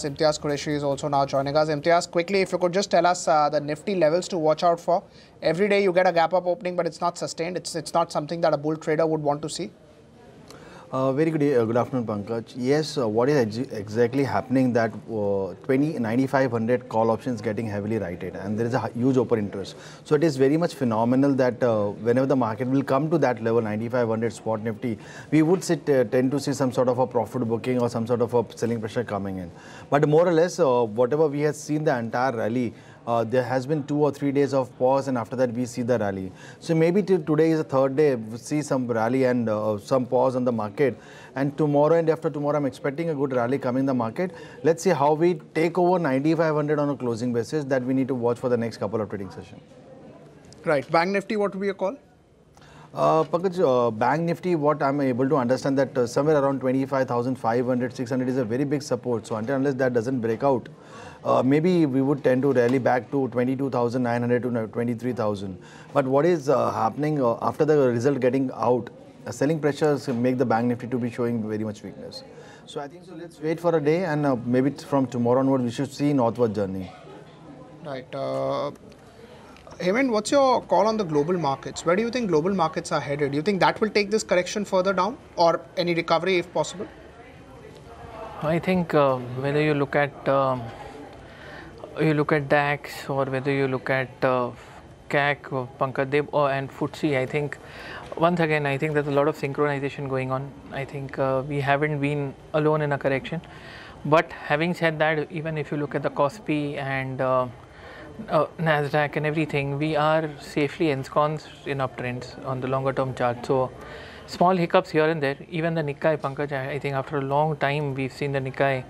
Imtiyaz Qureshi is also now joining us. Imtiyaz, quickly, if you could just tell us the Nifty levels to watch out for. Every day you get a gap up opening, but it's not sustained. It's not something that a bull trader would want to see. Very good afternoon, Pankaj. Yes, what is exactly happening that 9,500 call options getting heavily righted, and there is a huge open interest. So it is very much phenomenal that whenever the market will come to that level, 9,500 spot Nifty, we would tend to see some sort of a profit booking or some sort of a selling pressure coming in. But more or less, whatever we have seen the entire rally, there has been 2 or 3 days of pause, and after that we see the rally. So maybe today is the third day, we see some rally and some pause on the market. And tomorrow and after tomorrow, I'm expecting a good rally coming in the market. Let's see how we take over 9,500 on a closing basis. That we need to watch for the next couple of trading sessions. Right. Bank Nifty, what would be your call? Pankaj, Bank Nifty, what I'm able to understand that somewhere around 25,500, 600 is a very big support. So unless that doesn't break out, maybe we would tend to rally back to 22,900 to 23,000. But what is happening after the result getting out, selling pressures make the Bank Nifty to be showing very much weakness. So I think so. Let's wait for a day, and maybe from tomorrow onward we should see northward journey. Right. Hemant, what's your call on the global markets? Where do you think global markets are headed? Do you think that will take this correction further down, or any recovery if possible? I think whether you look at DAX or whether you look at CAC, Pankaj, and FTSE, I think once again I think there's a lot of synchronization going on. I think we haven't been alone in a correction. But having said that, even if you look at the KOSPI and Nasdaq and everything, we are safely ensconced in uptrends on the longer term chart. So small hiccups here and there. Even the Nikkei, Pankaj, I think after a long time we've seen the Nikkei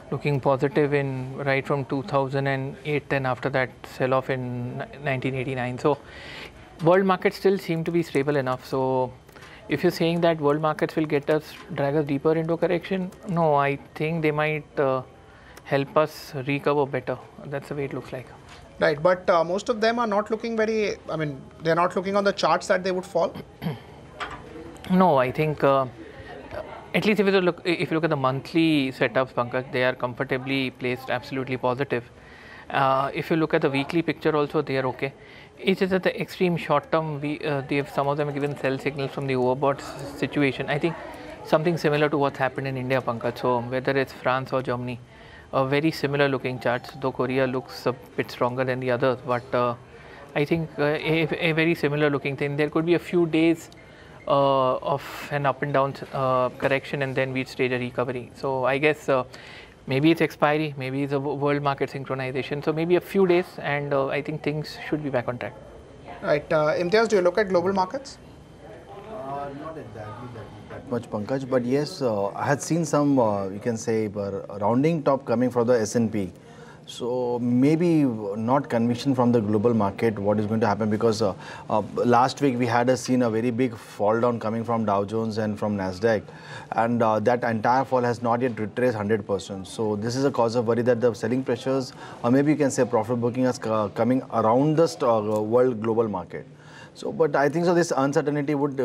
looking positive in right from 2008 and after that sell off in 1989. So world markets still seem to be stable enough. So if you're saying that world markets will drag us deeper into a correction, no, I think they might help us recover better. That's the way it looks like. Right, but most of them are not looking very, they're not looking on the charts that they would fall. No, I think at least if you look at the monthly setups, Pankaj, they are comfortably placed, absolutely positive. If you look at the weekly picture also, they are okay. It's just at the extreme short term, some of them have given sell signals from the overbought situation. I think something similar to what's happened in India, Pankaj. So whether it's France or Germany, very similar looking charts, though Korea looks a bit stronger than the others. But I think a very similar looking thing. There could be a few days of an up and down correction, and then we'd stage a recovery. So I guess maybe it's expiry, maybe it's a world market synchronization. So maybe a few days, and I think things should be back on track. Right. Imtiyaz, do you look at global markets? Not exactly that much, Pankaj, but yes, I had seen some, you can say, rounding top coming from the S&P. So maybe not conviction from the global market what is going to happen, because last week we had seen a very big fall down coming from Dow Jones and from Nasdaq, and that entire fall has not yet retraced 100%. So this is a cause of worry that the selling pressures, or maybe you can say profit booking, is coming around the world global market. So, but I think so this uncertainty would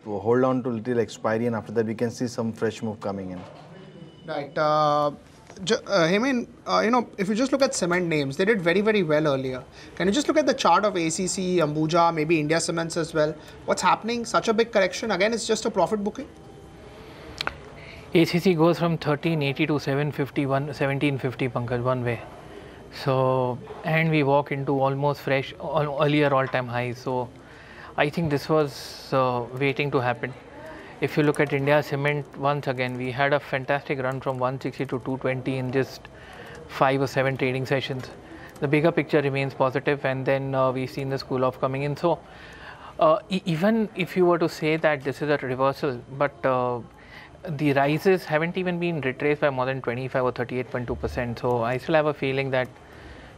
hold on till expiry, and after that we can see some fresh move coming in. Right. Hemant, if you just look at cement names, they did very, very well earlier. Can you just look at the chart of ACC, Ambuja, maybe India Cements as well? What's happening? Such a big correction. Again, it's just a profit booking. ACC goes from 1380 to 1750, Pankaj, one way. So, and we walk into almost fresh, earlier all-time highs. So, I think this was waiting to happen. If you look at India Cement, once again, we had a fantastic run from 160 to 220 in just 5 or 7 trading sessions. The bigger picture remains positive, and then we've seen the school off coming in. So, even if you were to say that this is a reversal, but the rises haven't even been retraced by more than 25 or 38.2%. So, I still have a feeling that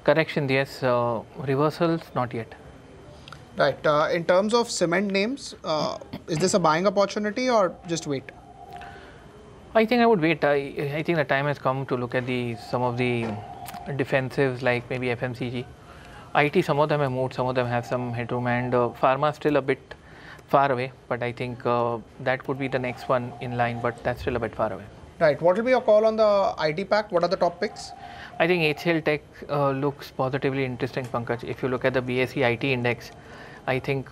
correction, yes, reversals, not yet. Right. In terms of cement names, is this a buying opportunity or just wait? I think I would wait. I think the time has come to look at some of the defensives like maybe FMCG. IT, some of them have moved, some of them have some headroom, and pharma still a bit far away. But I think that could be the next one in line, but that's still a bit far away. Right. What will be your call on the IT pack? What are the top picks? I think HCL Tech looks positively interesting, Pankaj. If you look at the BSE IT index, I think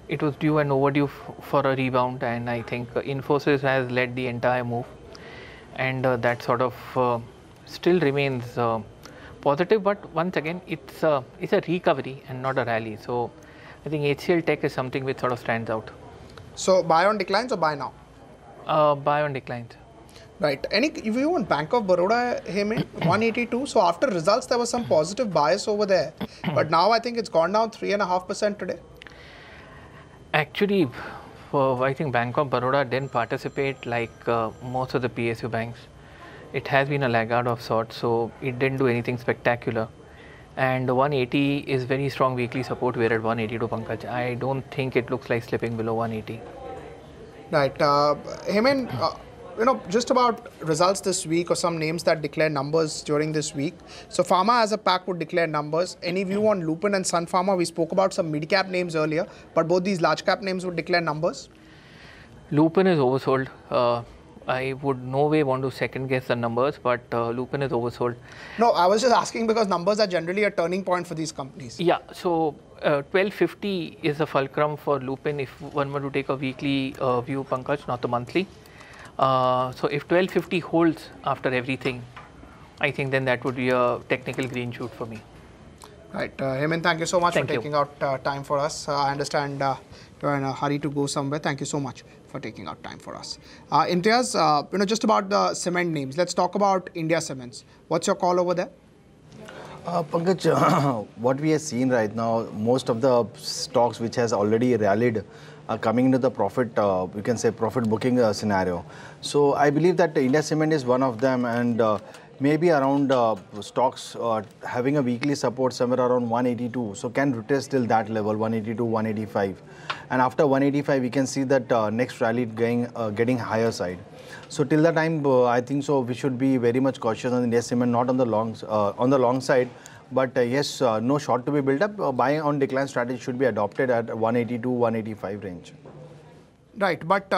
it was due and overdue for a rebound, and I think Infosys has led the entire move, and that sort of still remains positive. But once again, it's a recovery and not a rally. So I think HCL Tech is something which sort of stands out. So buy on declines or buy now? Buy on declines. Right. Any view on Bank of Baroda, Hemant, 182? So after results, there was some positive bias over there. But now I think it's gone down 3.5% today. Actually, I think Bank of Baroda didn't participate like most of the PSU banks. It has been a laggard of sorts, so it didn't do anything spectacular. And 180 is very strong weekly support. We're at 182, Pankaj. I don't think it looks like slipping below 180. Right. Hemant, just about results this week or some names that declare numbers during this week. So Pharma as a pack would declare numbers. Any view on Lupin and Sun Pharma? We spoke about some mid-cap names earlier, but both these large-cap names would declare numbers. Lupin is oversold. I would no way want to second guess the numbers, but Lupin is oversold. No, I was just asking because numbers are generally a turning point for these companies. Yeah, so 1250 is the fulcrum for Lupin if one were to take a weekly view, Pankaj, not the monthly. So if 1250 holds after everything, I think then that would be a technical green shoot for me. Right. Hemant, thank you so much for taking out time for us. I understand you're in a hurry to go somewhere. Thank you so much for taking out time for us. Imtiyaz, just about the cement names. Let's talk about India Cements. What's your call over there? Pankaj, what we have seen right now, most of the stocks which has already rallied are coming into the profit, we can say profit booking scenario. So I believe that India Cement is one of them, and maybe around stocks having a weekly support somewhere around 182. So can retest till that level, 182, 185. And after 185, we can see that next rally getting higher side. So till the time, I think so we should be very much cautious on India Cement, not on the long side. But yes, no short to be built up. Buying on decline strategy should be adopted at 182, 185 range. Right, but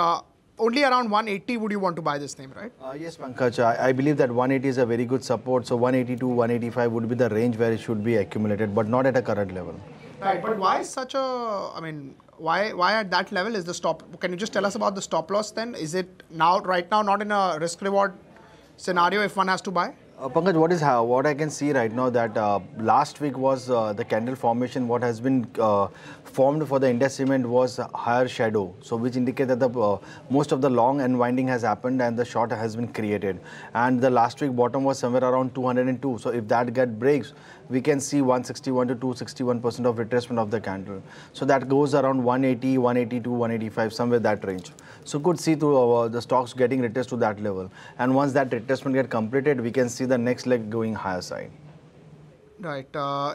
only around 180 would you want to buy this name, right? Yes, Pankaj, I believe that 180 is a very good support. So 182, 185 would be the range where it should be accumulated, but not at a current level. Right, but why such a, why at that level is the stop? Can you just tell us about the stop loss then? Is it right now not in a risk reward scenario if one has to buy? Pankaj, what I can see right now that last week was the candle formation. What has been formed for the India Cement was higher shadow, so which indicate that the most of the long unwinding has happened and the short has been created. And the last week bottom was somewhere around 202. So if that breaks, we can see 161 to 261% of retracement of the candle. So that goes around 180, 182, 185, somewhere that range. So could see to the stocks getting retraced to that level. And once that retracement get completed, we can see the next leg going higher side. Right.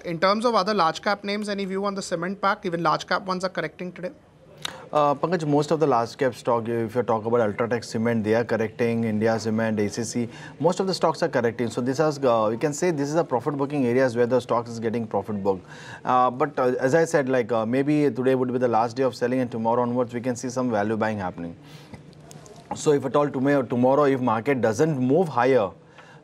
In terms of other large cap names, any view on the cement pack? Even large cap ones are correcting today. Pankaj, most of the large cap stock, if you talk about Ultratech Cement, they are correcting. India Cement, ACC, most of the stocks are correcting. So this has, we can say this is a profit booking areas where the stocks is getting profit booked. But as I said, maybe today would be the last day of selling, and tomorrow onwards we can see some value buying happening. So if at all tomorrow if market doesn't move higher,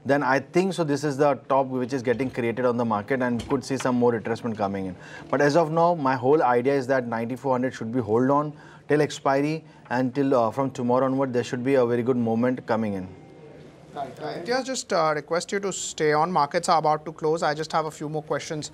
then I think so this is the top which is getting created on the market and could see some more retracement coming in. But as of now, my whole idea is that 9400 should be hold on till expiry, and till from tomorrow onward there should be a very good moment coming in. Right. Imtiyaz, just request you to stay on. Markets are about to close. I just have a few more questions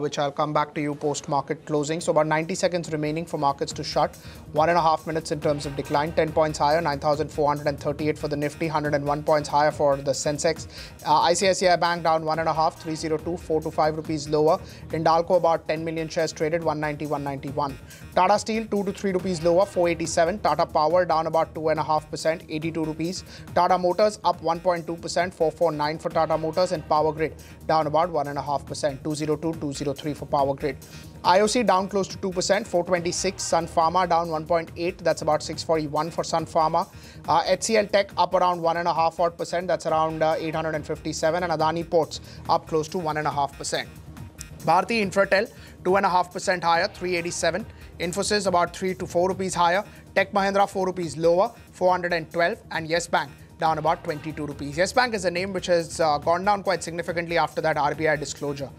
which I'll come back to you post-market closing. So about 90 seconds remaining for markets to shut. 1.5 minutes in terms of decline. 10 points higher, 9,438 for the Nifty. 101 points higher for the Sensex. ICICI Bank down 1.5, 302, 4 to 5 rupees lower. Hindalco about 10 million shares traded, 190, 191. Tata Steel 2 to 3 rupees lower, 487. Tata Power down about 2.5%, 82 rupees. Tata Motors up 1.2%, 449 for Tata Motors, and Power Grid down about 1.5%, 202, 203 for Power Grid. IOC down close to 2%, 426. Sun Pharma down 1.8, that's about 641 for Sun Pharma. HCL Tech up around 1.5%, that's around 857, and Adani Ports up close to 1.5%. Bharti Infratel 2.5% higher, 387. Infosys about 3 to 4 rupees higher. Tech Mahindra 4 rupees lower, 412, and Yes Bank down about 22 rupees. Yes Bank is a name which has gone down quite significantly after that RBI disclosure.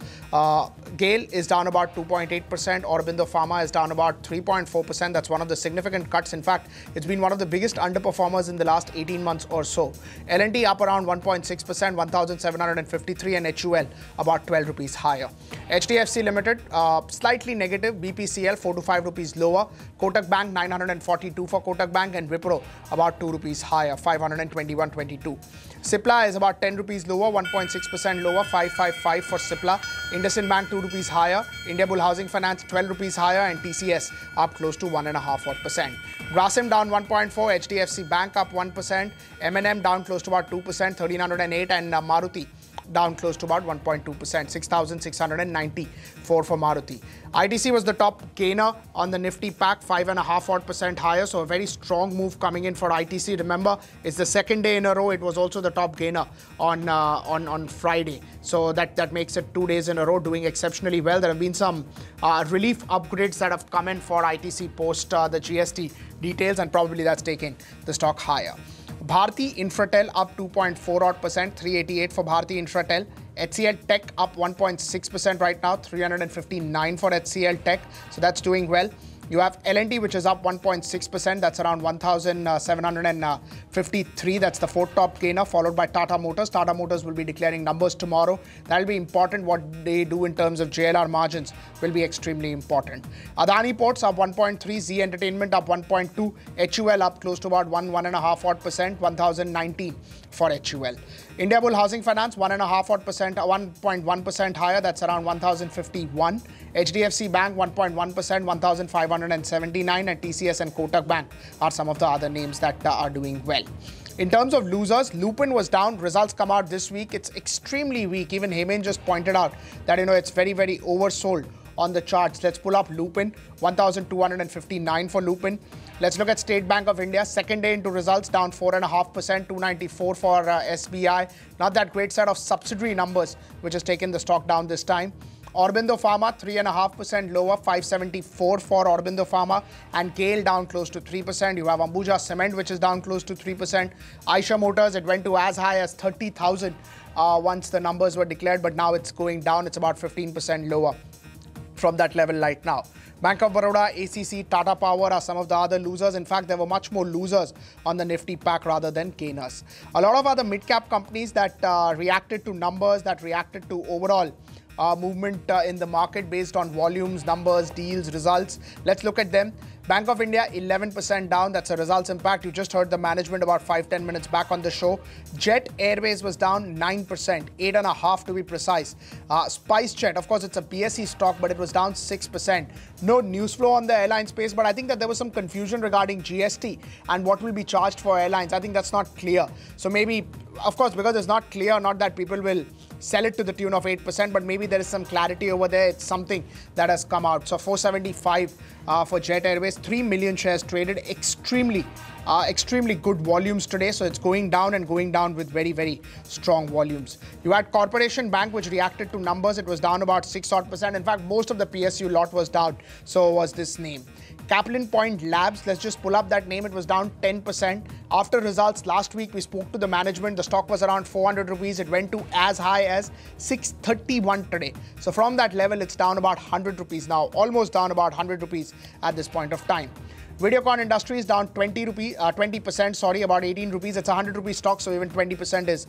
GAIL is down about 2.8%. Aurobindo Pharma is down about 3.4%. That's one of the significant cuts. In fact, it's been one of the biggest underperformers in the last 18 months or so. L&T up around 1.6%, 1,753, and HUL about 12 rupees higher. HDFC Limited slightly negative. BPCL 4 to 5 rupees lower. Kotak Bank 942 for Kotak Bank, and Wipro about 2 rupees higher, 521.22. Cipla is about 10 rupees lower, 1.6% lower, 555 for Cipla. IndusInd Bank 2 rupees higher. India Bull Housing Finance 12 rupees higher, and TCS up close to 1.5%. Grasim down 1.4, HDFC Bank up 1%, M&M down close to about 2%, 1308, and Maruti down close to about 1.2%, 6,694 for Maruti. ITC was the top gainer on the Nifty pack, 5.5% higher, so a very strong move coming in for ITC. Remember, it's the second day in a row. It was also the top gainer on Friday, so that makes it 2 days in a row doing exceptionally well. There have been some relief upgrades that have come in for ITC post the GST details, and probably that's taking the stock higher. Bharti Infratel up 2.4%, 388 for Bharti Infratel. HCL Tech up 1.6% right now, 359 for HCL Tech. So that's doing well. You have L&T, which is up 1.6%. That's around 1,753. That's the fourth top gainer, followed by Tata Motors. Tata Motors will be declaring numbers tomorrow. That will be important. What they do in terms of JLR margins will be extremely important. Adani Ports up 1.3. Z Entertainment up 1.2. HUL up close to about 1.5%, 1,019 for HUL. India Bull Housing Finance 1.1% higher. That's around 1,051. HDFC Bank 1.1%, 1,579, and TCS and Kotak Bank are some of the other names that are doing well. In terms of losers, Lupin was down. Results come out this week. It's extremely weak. Even Heyman just pointed out that it's very, very oversold on the charts. Let's pull up Lupin, 1,259 for Lupin. Let's look at State Bank of India. Second day into results, down 4.5%, 294 for SBI. Not that great set of subsidiary numbers, which has taken the stock down this time. Aurobindo Pharma, 3.5% lower, 574 for Aurobindo Pharma. And GAIL down close to 3%. You have Ambuja Cement, which is down close to 3%. Eicher Motors, it went to as high as 30,000 once the numbers were declared, but now it's going down. It's about 15% lower from that level right now. Bank of Baroda, ACC, Tata Power are some of the other losers. In fact, there were much more losers on the Nifty pack rather than gainers. A lot of other mid-cap companies that reacted to numbers, that reacted to overall movement in the market based on volumes, numbers, deals, results. Let's look at them. Bank of India, 11% down. That's a results impact. You just heard the management about 5-10 minutes back on the show. Jet Airways was down 9%, 8.5% to be precise. SpiceJet, of course, it's a BSE stock, but it was down 6%. No news flow on the airline space, but I think that there was some confusion regarding GST and what will be charged for airlines. I think that's not clear. So maybe, of course, because it's not clear, not that people will sell it to the tune of 8%, but maybe there is some clarity over there. It's something that has come out. So 475 for Jet Airways, 3 million shares traded, extremely good volumes today. So it's going down and going down with very, very strong volumes. You had Corporation Bank, which reacted to numbers. It was down about 6%. In fact, most of the PSU lot was down. So was this name. Kaplan Point Labs, let's just pull up that name. It was down 10%. After results last week, we spoke to the management. The stock was around 400 rupees. It went to as high as 631 today. So from that level, it's down about 100 rupees now, almost down about 100 rupees at this point of time. Videocon Industries down 20%, about 18 rupees. It's a 100 rupee stock, so even 20% is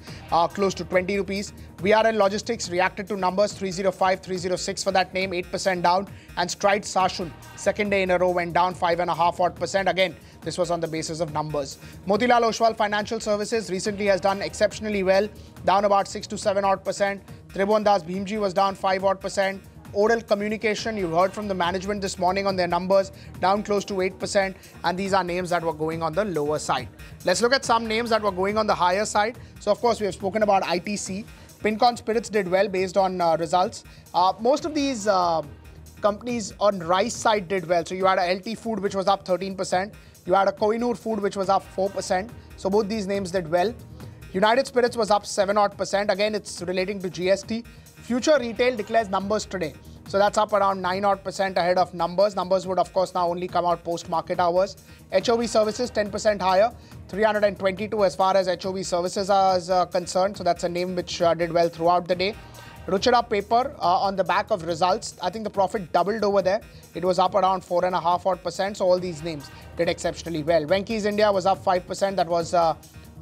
close to 20 rupees. VRL Logistics reacted to numbers, 305, 306 for that name, 8% down. And Stride Sashun, second day in a row, went down 5.5%. Again, this was on the basis of numbers. Motilal Oswal Financial Services recently has done exceptionally well, down about 6 to 7%. Tribhuvan Das Bhimji was down 5%. Oral Communication, you heard from the management this morning on their numbers, down close to 8%, and these are names that were going on the lower side. Let's look at some names that were going on the higher side. So, of course, we have spoken about ITC. Pincon Spirits did well based on results. Most of these companies on rice side did well. So, you had a LT Food, which was up 13%. You had a Kohinoor Food, which was up 4%. So, both these names did well. United Spirits was up 7%. Again, it's relating to GST. Future Retail declares numbers today. So that's up around 9% ahead of numbers. Numbers would, of course, now only come out post-market hours. HOV services 10% higher, 322 as far as HOV services are concerned. So that's a name which did well throughout the day. Ruchira Paper on the back of results. I think the profit doubled over there. It was up around 4.5%. So all these names did exceptionally well. Venky's India was up 5%. That was a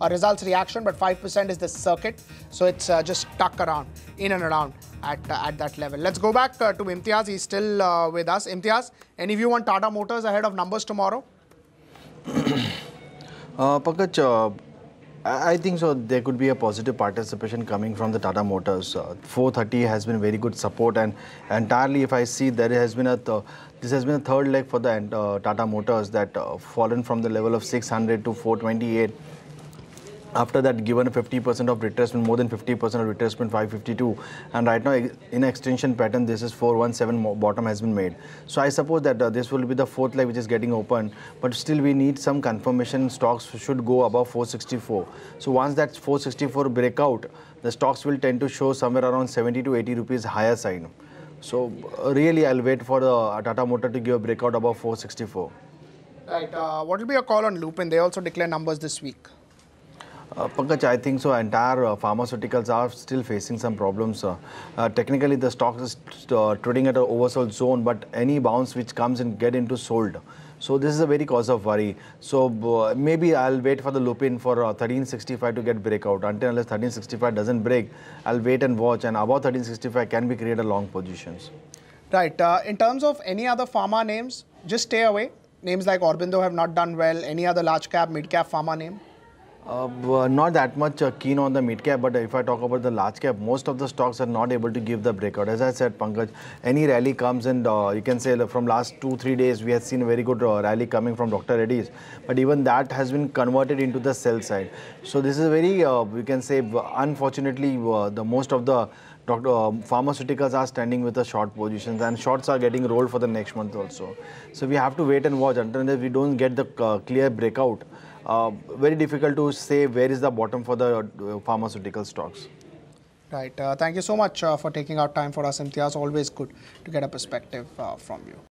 results reaction, but 5% is the circuit. So it's just stuck around, in and around at that level. Let's go back to Imtiyaz. He's still with us. Imtiyaz, any view on Tata Motors ahead of numbers tomorrow? Pankaj, I think so. There could be a positive participation coming from the Tata Motors. 430 has been very good support, and entirely, if I see, there has been this has been a third leg for the Tata Motors that fallen from the level of 600 to 428. After that, given a 50% of retracement, more than 50% of retracement, 552, and right now in extension pattern, this is 417 bottom has been made. So I suppose that this will be the fourth leg which is getting open, but still we need some confirmation. Stocks should go above 464. So once that 464 breakout, the stocks will tend to show somewhere around 70 to 80 rupees higher side. So really, I'll wait for the Tata Motor to give a breakout above 464. Right. What will be your call on Lupin? They also declare numbers this week. Pankaj, I think so. Entire pharmaceuticals are still facing some problems. Technically, the stock is trading at an oversold zone, but any bounce which comes and get into sold. So this is a very cause of worry. So maybe I'll wait for the Lupin for 1365 to get breakout. Until unless 1365 doesn't break, I'll wait and watch. And above 1365 can be created long positions. Right. In terms of any other pharma names, just stay away. Names like Aurobindo have not done well. Any other large cap, mid cap pharma name? Not that much keen on the mid cap, but if I talk about the large cap, most of the stocks are not able to give the breakout. As I said, Pankaj, any rally comes, and you can say from last 2-3 days we have seen a very good rally coming from Dr. Reddy's, but even that has been converted into the sell side. So this is a very, we can say, unfortunately, the most of the pharmaceuticals are standing with the short positions, and shorts are getting rolled for the next month also. So we have to wait and watch until we don't get the clear breakout. Very difficult to say where is the bottom for the pharmaceutical stocks. Right. Thank you so much for taking out time for us, Imtiyaz. Always good to get a perspective from you.